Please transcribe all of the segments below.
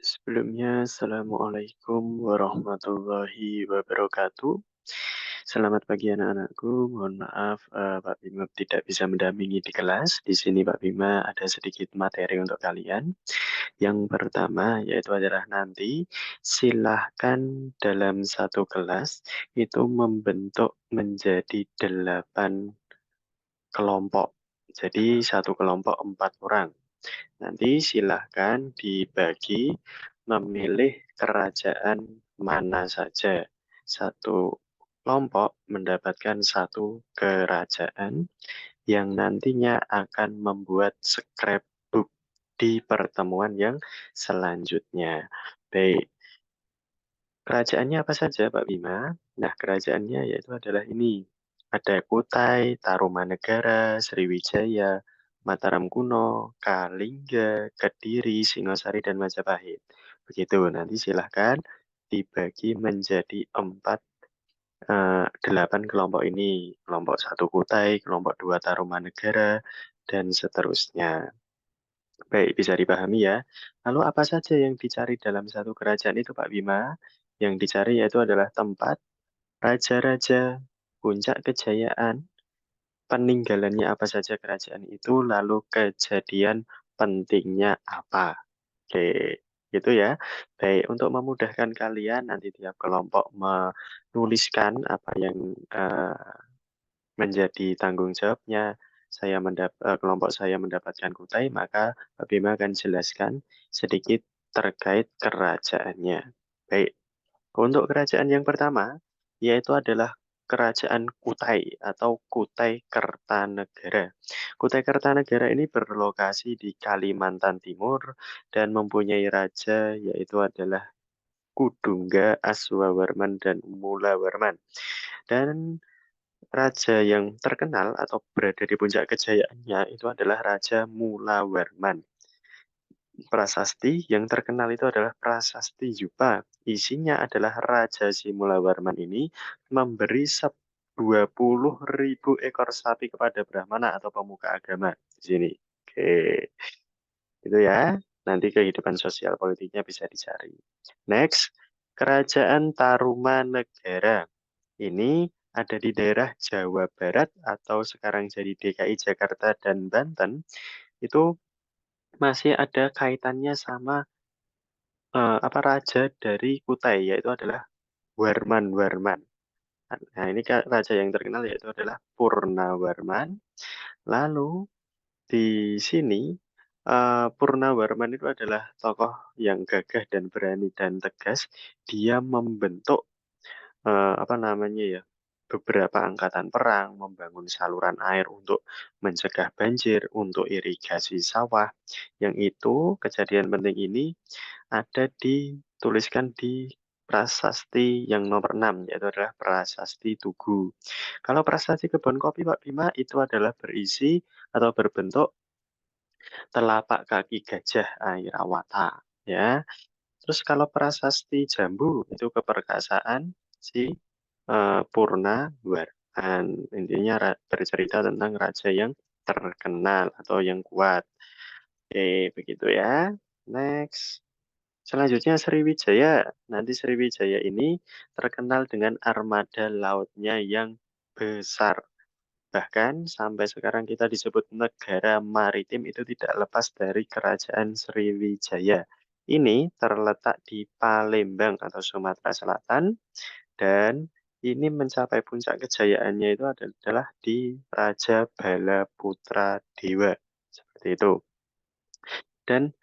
Sebelumnya, Assalamualaikum warahmatullahi wabarakatuh. Selamat pagi anak-anakku. Mohon maaf, Pak Bima tidak bisa mendampingi di kelas. Di sini Pak Bima ada sedikit materi untuk kalian. Yang pertama yaitu adalah nanti silahkan dalam satu kelas itu membentuk menjadi 8 kelompok. Jadi satu kelompok 4 orang. Nanti silahkan dibagi memilih kerajaan mana saja. Satu kelompok mendapatkan satu kerajaan yang nantinya akan membuat scrapbook di pertemuan yang selanjutnya. Baik, kerajaannya apa saja Pak Bima? Nah, kerajaannya yaitu adalah ini. Ada Kutai, Tarumanegara, Sriwijaya, Mataram Kuno, Kalingga, Kediri, Singosari, dan Majapahit. Begitu, nanti silahkan dibagi menjadi 8 kelompok ini. Kelompok satu Kutai, kelompok 2 Tarumanegara, dan seterusnya. Baik, bisa dipahami ya. Lalu apa saja yang dicari dalam satu kerajaan itu Pak Bima? Yang dicari yaitu adalah tempat, raja-raja, puncak kejayaan, peninggalannya apa saja kerajaan itu, lalu kejadian pentingnya apa. Oke, gitu ya. Baik, untuk memudahkan kalian nanti tiap kelompok menuliskan apa yang menjadi tanggung jawabnya. Kelompok saya mendapatkan kutai, maka Pak Bima akan jelaskan sedikit terkait kerajaannya. Baik, untuk kerajaan yang pertama, yaitu adalah Kerajaan Kutai atau Kutai Kertanegara. Kutai Kertanegara ini berlokasi di Kalimantan Timur dan mempunyai raja yaitu adalah Kudungga, Aswawarman, dan Mulawarman. Dan raja yang terkenal atau berada di puncak kejayaannya itu adalah Raja Mulawarman. Prasasti yang terkenal itu adalah Prasasti Yupa. Isinya adalah Raja Simulawarman ini memberi 20.000 ekor sapi kepada Brahmana atau pemuka agama di sini. Oke, itu ya. Nanti kehidupan sosial politiknya bisa dicari. Next, Kerajaan Tarumanegara. Ini ada di daerah Jawa Barat atau sekarang jadi DKI Jakarta dan Banten. Itu masih ada kaitannya sama apa raja dari Kutai yaitu adalah Warman. Nah, ini raja yang terkenal yaitu adalah Purnawarman. Lalu di sini Purnawarman itu adalah tokoh yang gagah dan berani dan tegas. Dia membentuk apa namanya ya, beberapa angkatan perang, membangun saluran air untuk mencegah banjir, untuk irigasi sawah. Yang itu kejadian penting ini ada dituliskan di prasasti yang nomor 6, yaitu adalah Prasasti Tugu. Kalau prasasti kebun kopi Pak Bima itu adalah berisi atau berbentuk telapak kaki gajah Airawata. Ya, terus kalau prasasti Jambu itu keperkasaan si Purnawarman. Intinya bercerita tentang raja yang terkenal atau yang kuat. Oke, begitu ya. Next. Selanjutnya Sriwijaya. Nanti Sriwijaya ini terkenal dengan armada lautnya yang besar. Bahkan sampai sekarang kita disebut negara maritim itu tidak lepas dari kerajaan Sriwijaya. Ini terletak di Palembang atau Sumatera Selatan dan ini mencapai puncak kejayaannya itu adalah di Raja Bala Putra Dewa. Seperti itu. Dan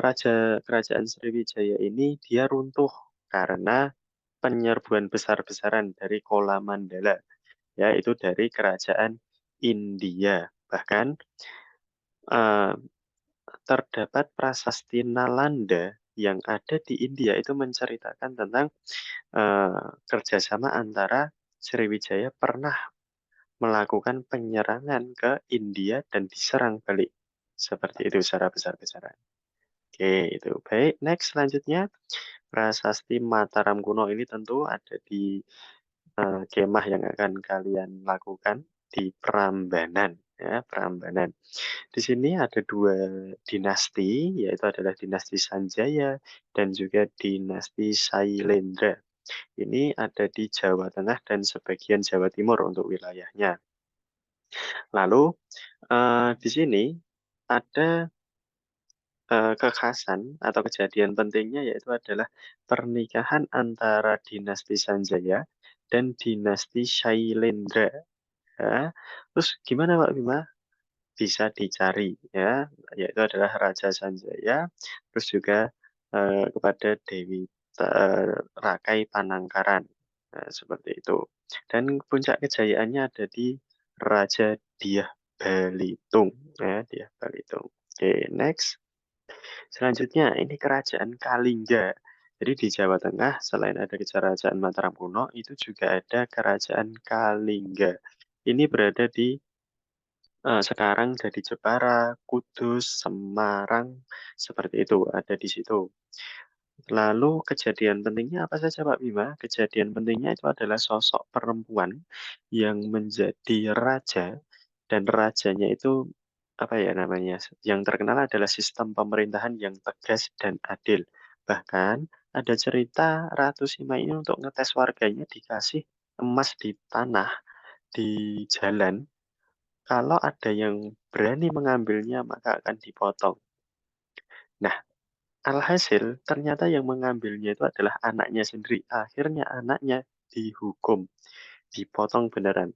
Raja Kerajaan Sriwijaya ini dia runtuh karena penyerbuan besar-besaran dari Kola Mandala, yaitu dari Kerajaan India. Bahkan eh, terdapat prasasti Nalanda yang ada di India itu menceritakan tentang kerjasama antara Sriwijaya pernah melakukan penyerangan ke India dan diserang balik. Seperti itu secara besar-besaran. Oke, itu baik. Next, selanjutnya prasasti Mataram kuno ini tentu ada di kemah yang akan kalian lakukan di Prambanan. ya, Prambanan. Di sini ada dua dinasti, yaitu adalah dinasti Sanjaya dan juga dinasti Sailendra. Ini ada di Jawa Tengah dan sebagian Jawa Timur untuk wilayahnya. Lalu di sini ada kekhasan atau kejadian pentingnya yaitu adalah pernikahan antara dinasti Sanjaya dan dinasti Shailendra. Ya. Terus gimana Pak Bima? Bisa dicari ya, yaitu adalah Raja Sanjaya, terus juga kepada Dewi Rakai Panangkaran. Nah, seperti itu. Dan puncak kejayaannya ada di Raja Diah Balitung. Ya, Diah Balitung. Oke, next. Selanjutnya, ini Kerajaan Kalingga. Jadi di Jawa Tengah, selain ada Kerajaan Mataram kuno, itu juga ada Kerajaan Kalingga. Ini berada di sekarang jadi Jepara, Kudus, Semarang, seperti itu, ada di situ. Lalu kejadian pentingnya apa saja Pak Bima? Kejadian pentingnya itu adalah sosok perempuan yang menjadi raja dan rajanya itu apa ya namanya? Yang terkenal adalah sistem pemerintahan yang tegas dan adil. Bahkan ada cerita Ratu Sima ini untuk ngetes warganya dikasih emas di tanah di jalan. Kalau ada yang berani mengambilnya maka akan dipotong. Nah, alhasil, ternyata yang mengambilnya itu adalah anaknya sendiri. Akhirnya anaknya dihukum, dipotong beneran.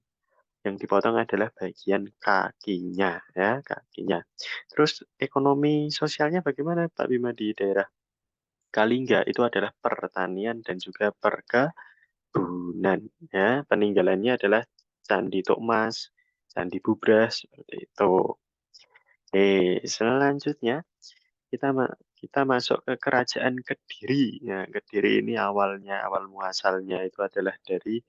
Yang dipotong adalah bagian kakinya, ya, kakinya. Terus ekonomi sosialnya bagaimana Pak Bima di daerah Kalingga? Itu adalah pertanian dan juga perkebunan, ya. Peninggalannya adalah Candi Tukmas, Candi Bubras, seperti itu. Selanjutnya kita masuk ke Kerajaan Kediri. Ya, Kediri ini awal muasalnya itu adalah dari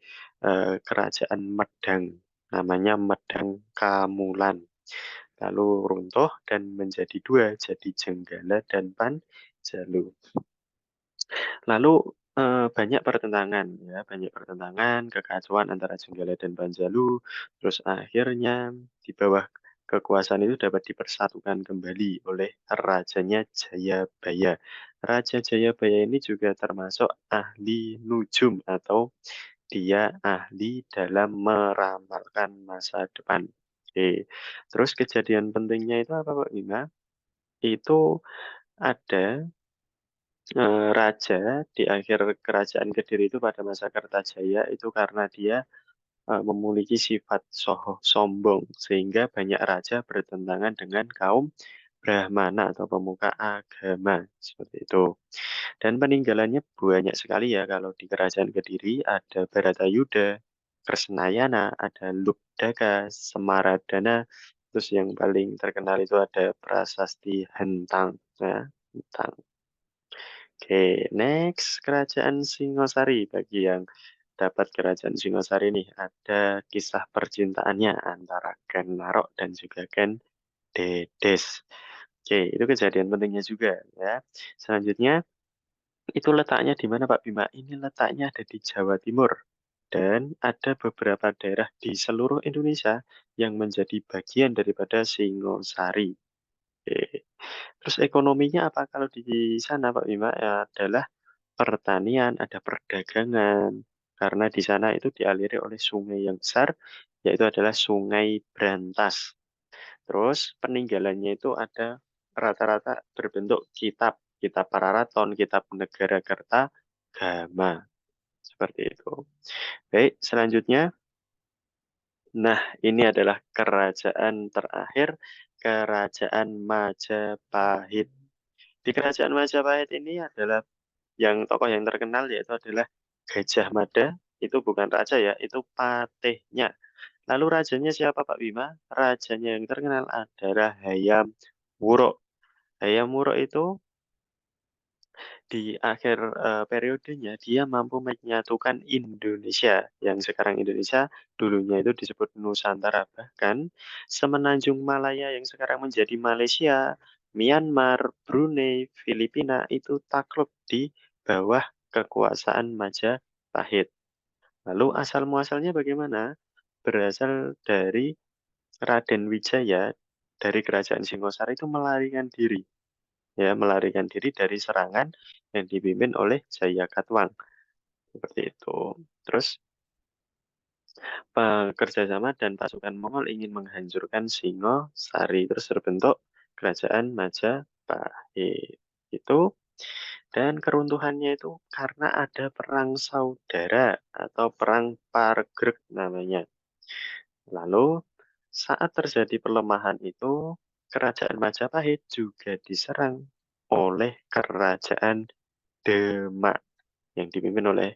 Kerajaan Medang, namanya Medang Kamulan. Lalu runtuh dan menjadi dua, jadi Jenggala dan Panjalu. Lalu banyak pertentangan, ya, banyak pertentangan, kekacauan antara Jenggala dan Panjalu. Terus akhirnya di bawah kekuasaan itu dapat dipersatukan kembali oleh rajanya Jayabaya. Raja Jayabaya ini juga termasuk ahli nujum atau dia ahli dalam meramalkan masa depan. Oke. Terus kejadian pentingnya itu apa Pak Bima? Itu ada raja di akhir kerajaan Kediri itu pada masa Kertajaya itu karena dia memiliki sifat sombong sehingga banyak raja bertentangan dengan kaum Brahmana atau pemuka agama seperti itu. Dan peninggalannya banyak sekali ya kalau di kerajaan Kediri ada Baratayuda, Kresnayana, ada Lubdaka, Semaradana, terus yang paling terkenal itu ada Prasasti Hentang. Ya, Hentang. Oke, next Kerajaan Singosari. Bagi yang dapat Kerajaan Singosari nih, ada kisah percintaannya antara Ken Narok dan juga Ken Dedes. Oke, itu kejadian pentingnya juga ya. Selanjutnya, itu letaknya di mana Pak Bima? Ini letaknya ada di Jawa Timur. Dan ada beberapa daerah di seluruh Indonesia yang menjadi bagian daripada Singosari. Oke. Terus ekonominya apa kalau di sana Pak Bima? Ya, adalah pertanian, ada perdagangan, karena di sana itu dialiri oleh sungai yang besar, yaitu adalah Sungai Brantas. Terus peninggalannya itu ada rata-rata berbentuk kitab, kitab Pararaton, kitab Negara Kerta, Gama, seperti itu. Baik, selanjutnya, nah ini adalah kerajaan terakhir, Kerajaan Majapahit. Di Kerajaan Majapahit ini adalah yang tokoh yang terkenal yaitu adalah Gajah Mada, itu bukan raja ya, itu patihnya. Lalu rajanya siapa Pak Bima? Rajanya yang terkenal adalah Hayam Wuruk. Hayam Wuruk itu di akhir periodenya dia mampu menyatukan Indonesia yang sekarang Indonesia dulunya itu disebut Nusantara, bahkan semenanjung Malaya yang sekarang menjadi Malaysia, Myanmar, Brunei, Filipina itu takluk di bawah kekuasaan Majapahit. Lalu asal muasalnya bagaimana? Berasal dari Raden Wijaya dari kerajaan Singosari itu melarikan diri, ya, melarikan diri dari serangan yang dipimpin oleh Jayakatwang, seperti itu. Terus kerjasama dan pasukan Mongol ingin menghancurkan Singosari, terus terbentuk kerajaan Majapahit. Itu dan keruntuhannya itu karena ada perang saudara atau perang Pargreg namanya. Lalu saat terjadi pelemahan itu, kerajaan Majapahit juga diserang oleh kerajaan Demak yang dipimpin oleh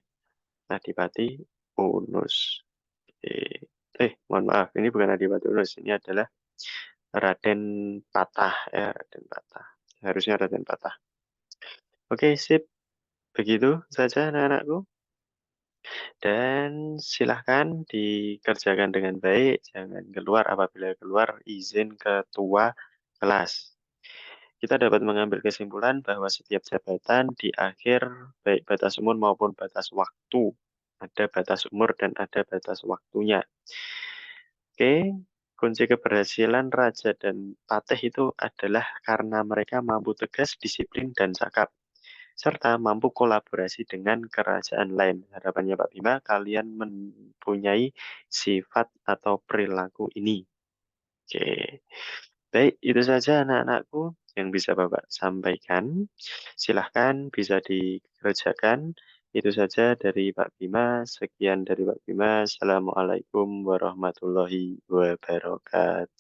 Adipati Unus. Mohon maaf, ini bukan Adipati Unus, ini adalah Raden Patah ya, Raden Patah. Harusnya Raden Patah. Oke, sip. Begitu saja anak-anakku. Dan silahkan dikerjakan dengan baik, jangan keluar apabila keluar izin ketua kelas. Kita dapat mengambil kesimpulan bahwa setiap jabatan di akhir baik batas umur maupun batas waktu. Ada batas umur dan ada batas waktunya. Oke, kunci keberhasilan raja dan patih itu adalah karena mereka mampu tegas, disiplin, dan cakap serta mampu kolaborasi dengan kerajaan lain. Harapannya Pak Bima, kalian mempunyai sifat atau perilaku ini. Oke, baik, itu saja anak-anakku yang bisa Bapak sampaikan. Silahkan bisa dikerjakan. Itu saja dari Pak Bima. Sekian dari Pak Bima. Assalamualaikum warahmatullahi wabarakatuh.